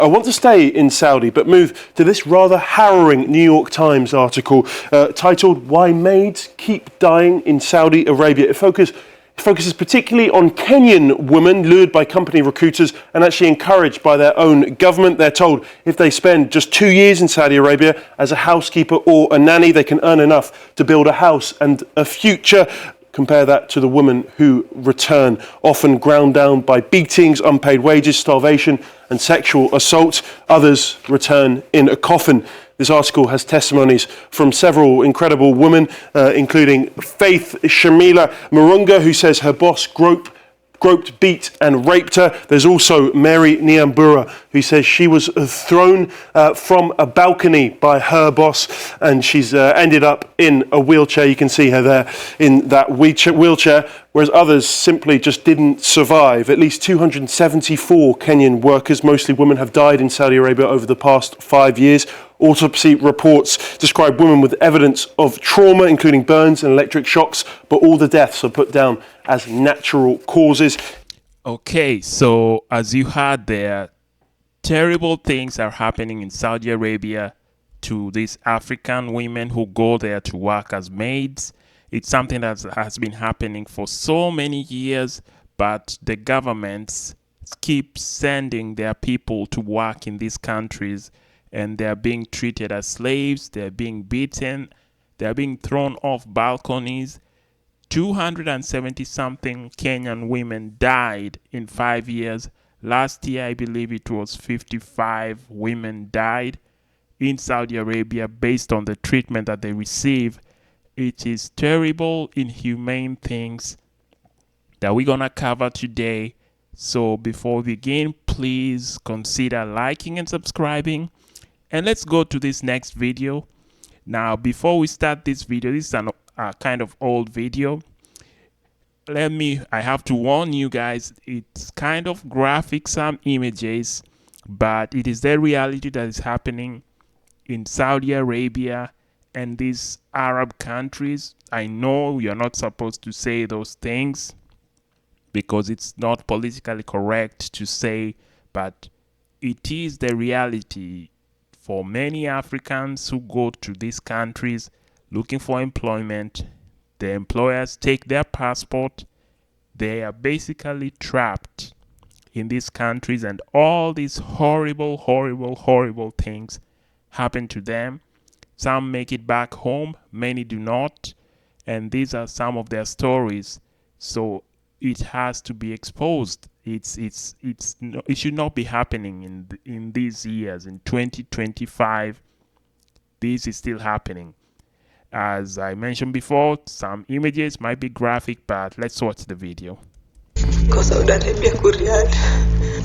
I want to stay in Saudi, but move to this rather harrowing New York Times article titled "Why Maids Keep Dying in Saudi Arabia." It focuses particularly on Kenyan women lured by company recruiters and actually encouraged by their own government. They're told if they spend just 2 years in Saudi Arabia as a housekeeper or a nanny, they can earn enough to build a house and a future. Compare that to the women who return, often ground down by beatings, unpaid wages, starvation and sexual assault. Others return in a coffin. This article has testimonies from several incredible women, including Faith Shamila Marunga, who says her boss groped, beat and raped her. There's also Mary Niambura, who says she was thrown from a balcony by her boss and she's ended up in a wheelchair. You can see her there in that wheelchair, whereas others simply just didn't survive. At least 274 Kenyan workers, mostly women, have died in Saudi Arabia over the past 5 years. Autopsy reports describe women with evidence of trauma, including burns and electric shocks, but all the deaths are put down as natural causes. Okay, so as you heard there, terrible things are happening in Saudi Arabia to these African women who go there to work as maids. It's something that has been happening for so many years, but the governments keep sending their people to work in these countries, and they're being treated as slaves, they're being beaten, they're being thrown off balconies. 270-something Kenyan women died in 5 years. Last year, I believe it was 55 women died in Saudi Arabia based on the treatment that they receive. It is terrible, inhumane things that we're going to cover today. So before we begin, please consider liking and subscribing. And let's go to this next video. Now, before we start this video, this is a kind of old video. I have to warn you guys, it's kind of graphic, some images, but it is the reality that is happening in Saudi Arabia and these Arab countries. I know you're not supposed to say those things because it's not politically correct to say, but it is the reality for many Africans who go to these countries looking for employment. The employers take their passport. They are basically trapped in these countries, and all these horrible, horrible, horrible things happen to them. Some make it back home, many do not, and these are some of their stories. So it has to be exposed. It should not be happening in these years. In 2025, this is still happening. As I mentioned before, some images might be graphic, but let's watch the video. Kwa Saudi Arabia Riyadh,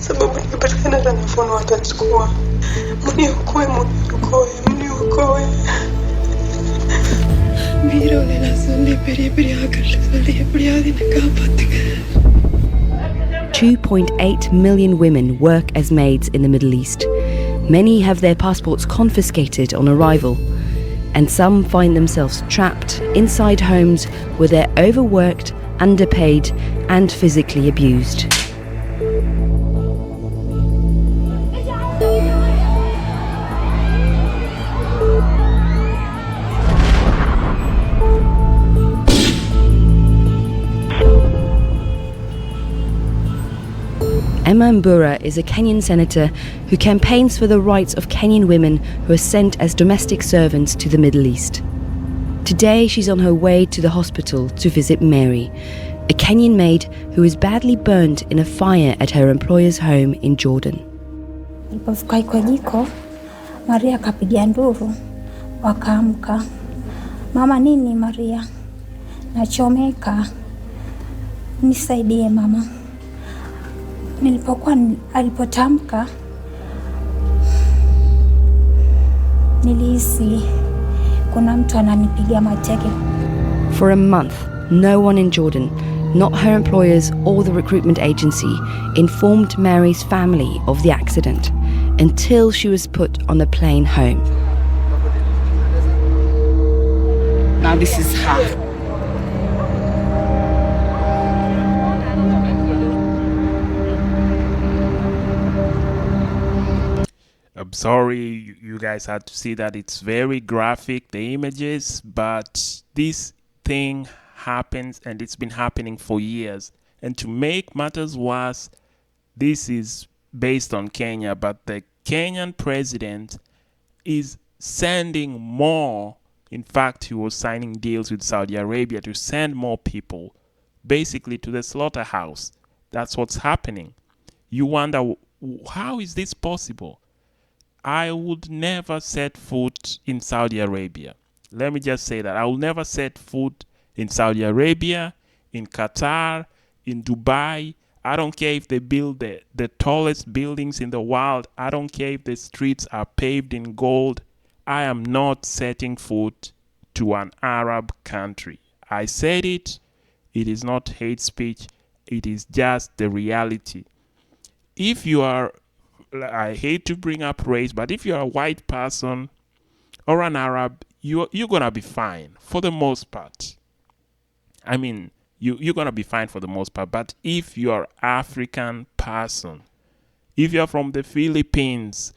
sababu nikipatikana na mfono watachukua. Mniokoe. Mira ulela soli peri akal soli priadi nakapatika. 2.8 million women work as maids in the Middle East. Many have their passports confiscated on arrival, and some find themselves trapped inside homes where they're overworked, underpaid, and physically abused. Emma Mbura is a Kenyan senator who campaigns for the rights of Kenyan women who are sent as domestic servants to the Middle East. Today she's on her way to the hospital to visit Mary, a Kenyan maid who is badly burned in a fire at her employer's home in Jordan. Nilipofika kwa jiko, Maria akapiga nduru, wakaamka. Mama, nini Maria? Nachomeka. Nisaidie mama. Alipotamka nilihisi kuna mtu ananipiga mateke. For a month, no one in Jordan, not her employers or the recruitment agency, informed Mary's family of the accident until she was put on the plane home. Now this is her. I'm sorry you guys had to see that. It's very graphic, the images, but this thing happens and it's been happening for years. And to make matters worse, this is based on Kenya, but the Kenyan president is sending more. In fact, he was signing deals with Saudi Arabia to send more people basically to the slaughterhouse. That's what's happening. You wonder, how is this possible? I would never set foot in Saudi Arabia. Let me just say that. I will never set foot in Saudi Arabia, in Qatar, in Dubai. I don't care if they build the tallest buildings in the world. I don't care if the streets are paved in gold. I am not setting foot to an Arab country. I said it. It is not hate speech. It is just the reality. If you are, I hate to bring up race, but if you're a white person or an Arab, you're going to be fine for the most part. I mean, you're going to be fine for the most part. But if you're African person, if you're from the Philippines,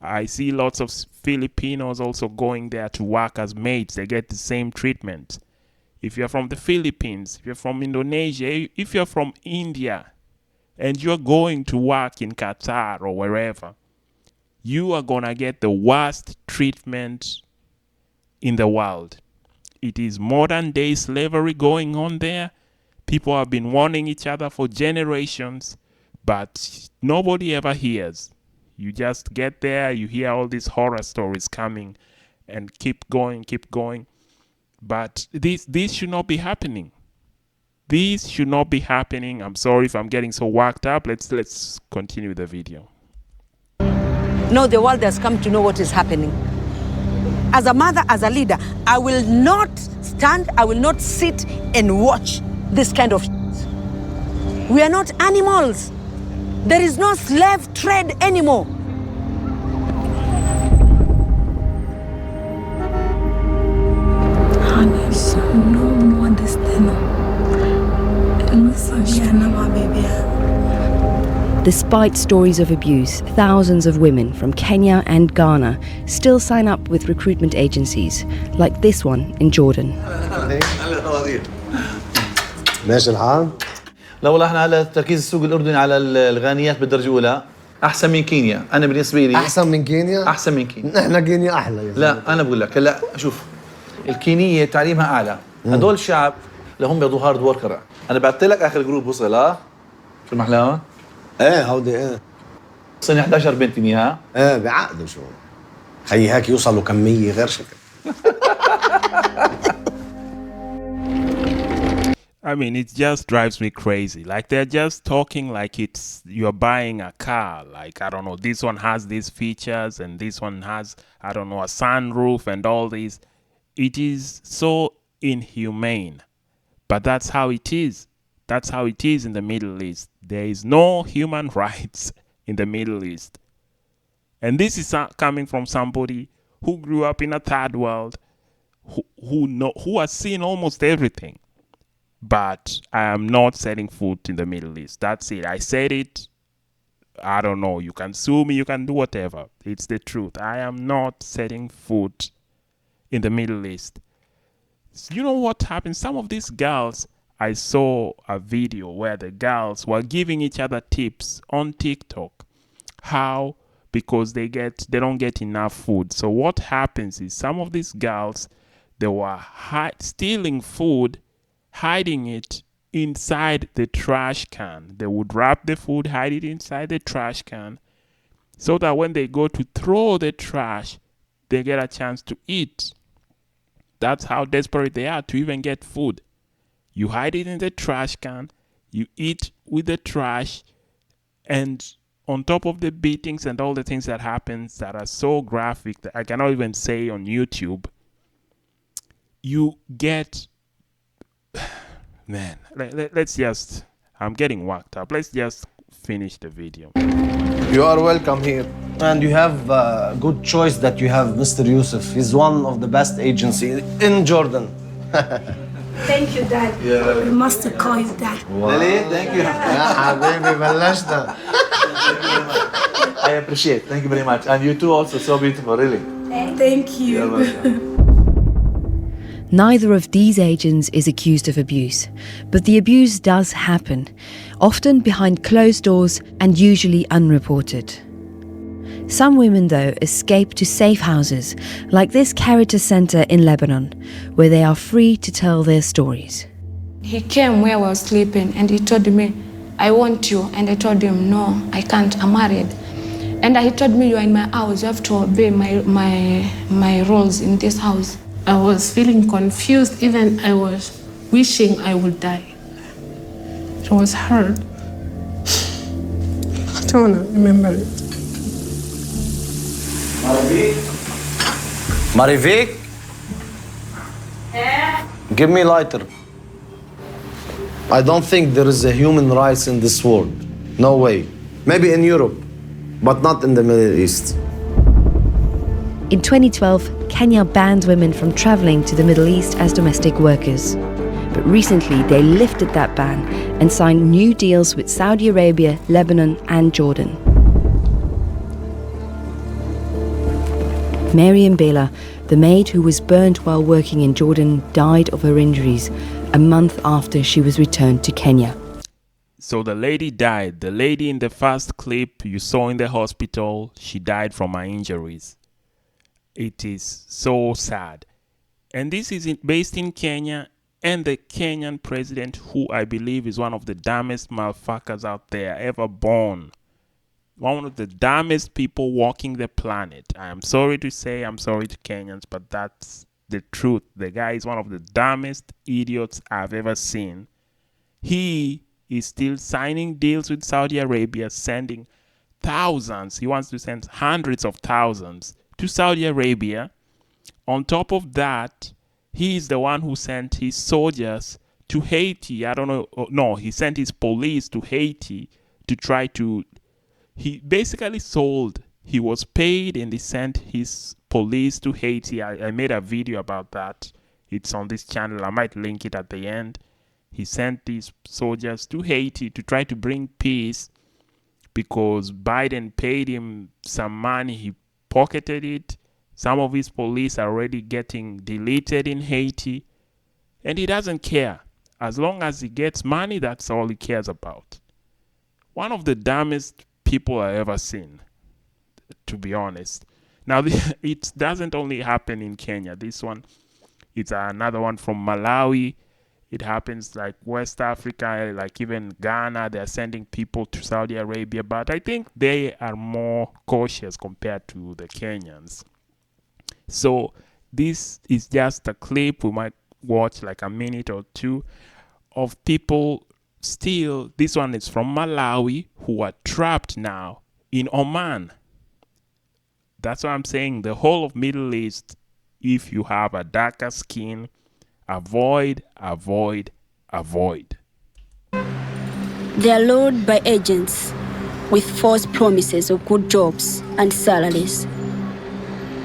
I see lots of Filipinos also going there to work as maids. They get the same treatment. If you're from the Philippines, if you're from Indonesia, if you're from India, and you're going to work in Qatar or wherever, you are going to get the worst treatment in the world. It is modern day slavery going on there. People have been warning each other for generations, but nobody ever hears. You just get there, you hear all these horror stories coming and keep going. But this should not be happening. This should not be happening. I'm sorry if I'm getting so worked up. Let's continue the video. No, the world has come to know what is happening. As a mother, as a leader, I will not stand, I will not sit and watch this kind of shit. We are not animals. There is no slave trade anymore. Despite stories of abuse, thousands of women from Kenya and Ghana still sign up with recruitment agencies, like this one in Jordan. ماشي الحال؟ لا والله احنا على تركيز السوق الاردني على الغانيات بالدرجه الاولى احسن من كينيا. انا بالنسبه لي احسن من كينيا؟ احسن من كينيا. احنا كينيا احلى. لا انا بقول لك هلا شوف، الكينيه تعليمها اعلى. هدول شعب لهم بيضوا هارد وركر. انا بعثت لك اخر جروب وصل. شو محلاهم؟ ايه هودي ايه سنه 11 بنت اياها. ايه بعقدوا شو خيي هيك يوصلوا كميه غير شكل. I mean, it just drives me crazy. Like, they're just talking like it's you're buying a car. Like, I don't know, this one has these features and this one has, I don't know, a sunroof and all these. It is so inhumane. But that's how it is. That's how it is in the Middle East. There is no human rights in the Middle East. And this is coming from somebody who grew up in a third world, who has seen almost everything. But I am not setting foot in the Middle East. That's it. I said it. I don't know. You can sue me. You can do whatever. It's the truth. I am not setting foot in the Middle East. You know what happened? Some of these girls, I saw a video where the girls were giving each other tips on TikTok. How? Because they don't get enough food. So what happens is some of these girls, they were stealing food, hiding it inside the trash can. They would wrap the food, hide it inside the trash can, so that when they go to throw the trash, they get a chance to eat. That's how desperate they are to even get food. You hide it in the trash can, you eat with the trash, and on top of the beatings and all the things that happens that are so graphic that I cannot even say on YouTube, you get... Man, let's just... I'm getting worked up. Let's just finish the video. You are welcome here. And you have a good choice that you have Mr. Yusuf. He's one of the best agencies in Jordan. Thank you, Dad. We must call you Dad. Lily, thank you. يا حبيبي بلشنا. I appreciate. Thank you very much. And you too also so beautiful, really. Thank you. You're welcome. Neither of these agents is accused of abuse, but the abuse does happen, often behind closed doors and usually unreported. Some women, though, escape to safe houses, like this Caritas Center in Lebanon, where they are free to tell their stories. He came where I was sleeping and he told me, I want you. And I told him, no, I can't, I'm married. And he told me, you are in my house, you have to obey my roles in this house. I was feeling confused, even I was wishing I would die. It was hard. I don't want to remember it. Marivik? Give me lighter. I don't think there is a human rights in this world. No way. Maybe in Europe, but not in the Middle East. In 2012, Kenya banned women from travelling to the Middle East as domestic workers. But recently, they lifted that ban and signed new deals with Saudi Arabia, Lebanon, and Jordan. Mary Mbela, the maid who was burnt while working in Jordan, died of her injuries a month after she was returned to Kenya. So the lady died. The lady in the first clip you saw in the hospital, she died from her injuries. It is so sad. And this is based in Kenya, and the Kenyan president, who I believe is one of the dumbest motherfuckers out there ever born. One of the dumbest people walking the planet. I am sorry to say, I'm sorry to Kenyans, but that's the truth. The guy is one of the dumbest idiots I've ever seen. He is still signing deals with Saudi Arabia, sending thousands. He wants to send hundreds of thousands to Saudi Arabia. On top of that, he is the one who sent his soldiers to Haiti. I don't know. No, he sent his police to Haiti to try to... He basically sold. He was paid and he sent his police to Haiti. I made a video about that. It's on this channel. I might link it at the end. He sent these soldiers to Haiti to try to bring peace because Biden paid him some money. He pocketed it. Some of his police are already getting deleted in Haiti. And he doesn't care. As long as he gets money, that's all he cares about. One of the dumbest people I ever seen, to be honest. Now, it doesn't only happen in Kenya. This one, it's another one from Malawi. It happens like West Africa, like even Ghana. They're sending people to Saudi Arabia. But I think they are more cautious compared to the Kenyans. So this is just a clip. We might watch like a minute or two of people still. This one is from Malawi, who are trapped now in Oman. That's what I'm saying. The whole of Middle East, if you have a darker skin, avoid, avoid, avoid. They are lured by agents with false promises of good jobs and salaries.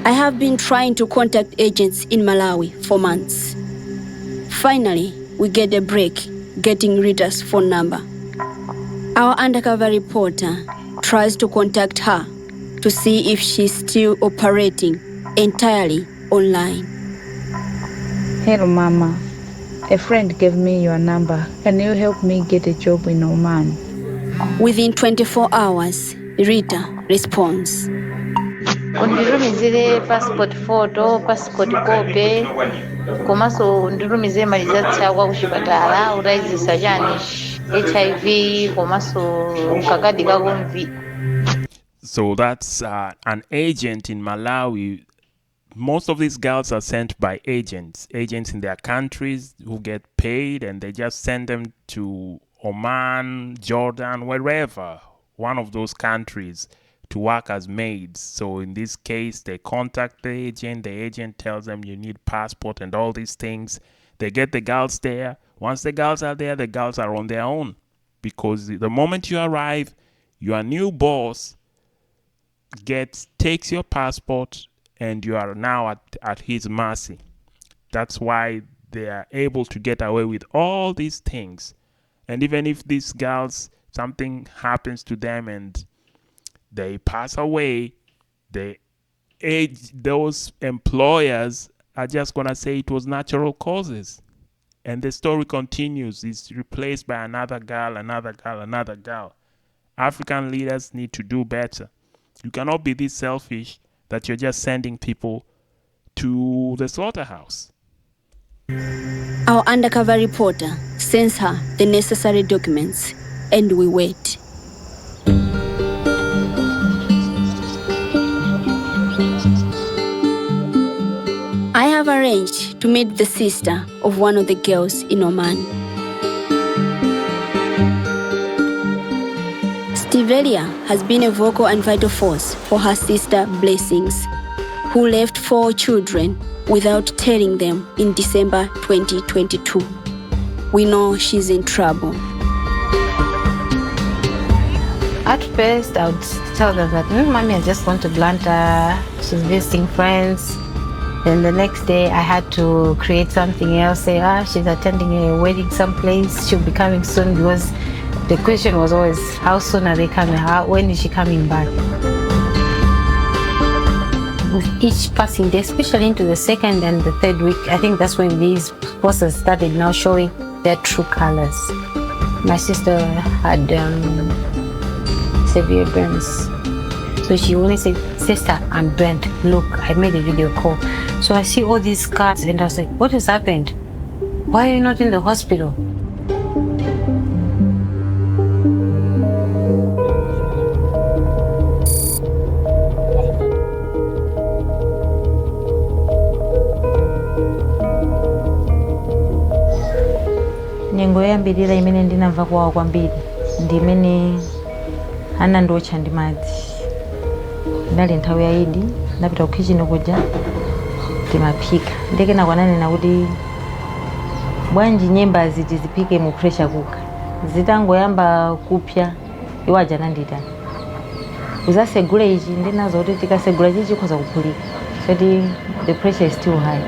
I have been trying to contact agents in Malawi for months. Finally, we get a break getting Rita's phone number. Our undercover reporter tries to contact her to see if she's still operating entirely online. Hello, Mama. A friend gave me your number. Can you help me get a job in Oman? Within 24 hours, Rita responds. Undirumizire passport photo, passport copy, komaso undirumizire maliza kwa kuchipatala, uraizisa jani HIV, komaso kakadi kakumvi. So that's an agent in Malawi. Most of these girls are sent by agents in their countries who get paid, and they just send them to Oman, Jordan, wherever, one of those countries, to work as maids. So in this case, they contact the agent tells them you need passport and all these things. They get the girls there. Once the girls are there, the girls are on their own. Because the moment you arrive, your new boss takes your passport and you are now at his mercy. That's why they are able to get away with all these things. And even if these girls, something happens to them and they pass away, those employers are just going to say it was natural causes. And the story continues. It's replaced by another girl, another girl, another girl. African leaders need to do better. You cannot be this selfish that you're just sending people to the slaughterhouse. Our undercover reporter sends her the necessary documents, and we wait. I have arranged to meet the sister of one of the girls in Oman. Stivelia has been a vocal and vital force for her sister Blessings, who left 4 children without telling them in December 2022. We know she's in trouble. At first, I would tell them that, Mommy, I just want to Atlanta. She's visiting friends. Then the next day, I had to create something else. Say, she's attending a wedding someplace. She'll be coming soon, because the question was always, how soon are they coming? When is she coming back? With each passing day, especially into the 2nd and the 3rd week, I think that's when these posters started now showing their true colors. My sister had severe burns. So she only said, Sister, I'm burnt. Look, I made a video call. So I see all these scars and I was like, what has happened? Why are you not in the hospital? Nyengo yambirira imene ndinamva kwawo kwambiri ndi imene anandiotcha ndi madzi. Ndali nthawi ya Idi, ndapita ku kitchen kuja timaphika. Ndekena kwananena kuti bwanji nyembazi tizipike mu pressure cooker. Zitangoyamba kupya iwo aja anandita. Uzasegule ichi ndinazo kuti tikasegula chichi khoza kuphulika. So the pressure is still high.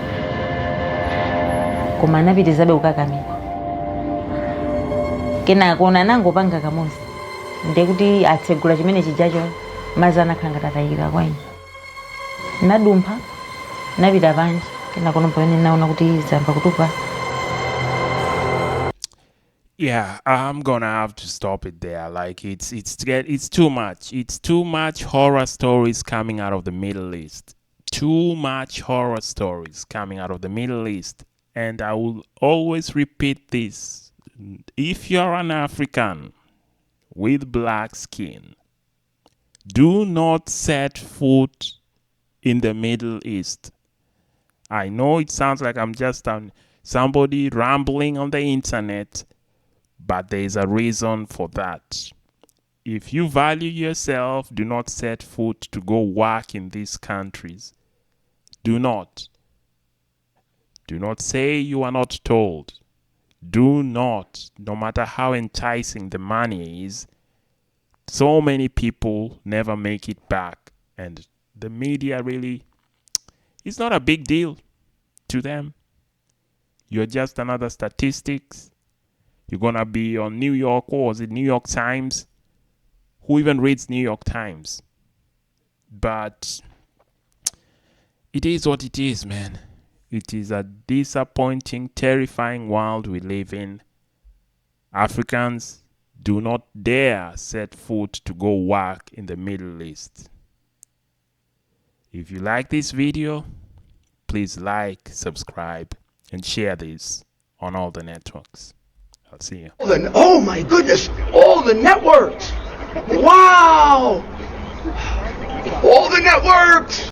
Koma anapitizabe kukakamira. Kena kuona nangopanga kamosi. Ndekuti atsegula chimene chijacho mazana khanga tatayika kwaini. Nadumpha napita panji kena kuno pamene naona kuti zamba kutupa. Yeah, I'm gonna have to stop it there. Like it's too much. It's too much horror stories coming out of the Middle East. Too much horror stories coming out of the Middle East. And I will always repeat this. If you're an African with black skin, do not set foot in the Middle East. I know it sounds like I'm just somebody rambling on the internet, but there is a reason for that. If you value yourself, do not set foot to go work in these countries. Do not. Do not say you are not told. Do not, no matter how enticing the money is. So many people never make it back, and the media really, it's not a big deal to them. You're just another statistics. You're gonna be on New York, or was it New York Times? Who even reads New York Times? But it is what it is, man. It is a disappointing, terrifying world we live in. Africans, do not dare set foot to go work in the Middle East. If you like this video, please like, subscribe, and share this on all the networks. I'll see you. Oh my goodness, all the networks! Wow! All the networks!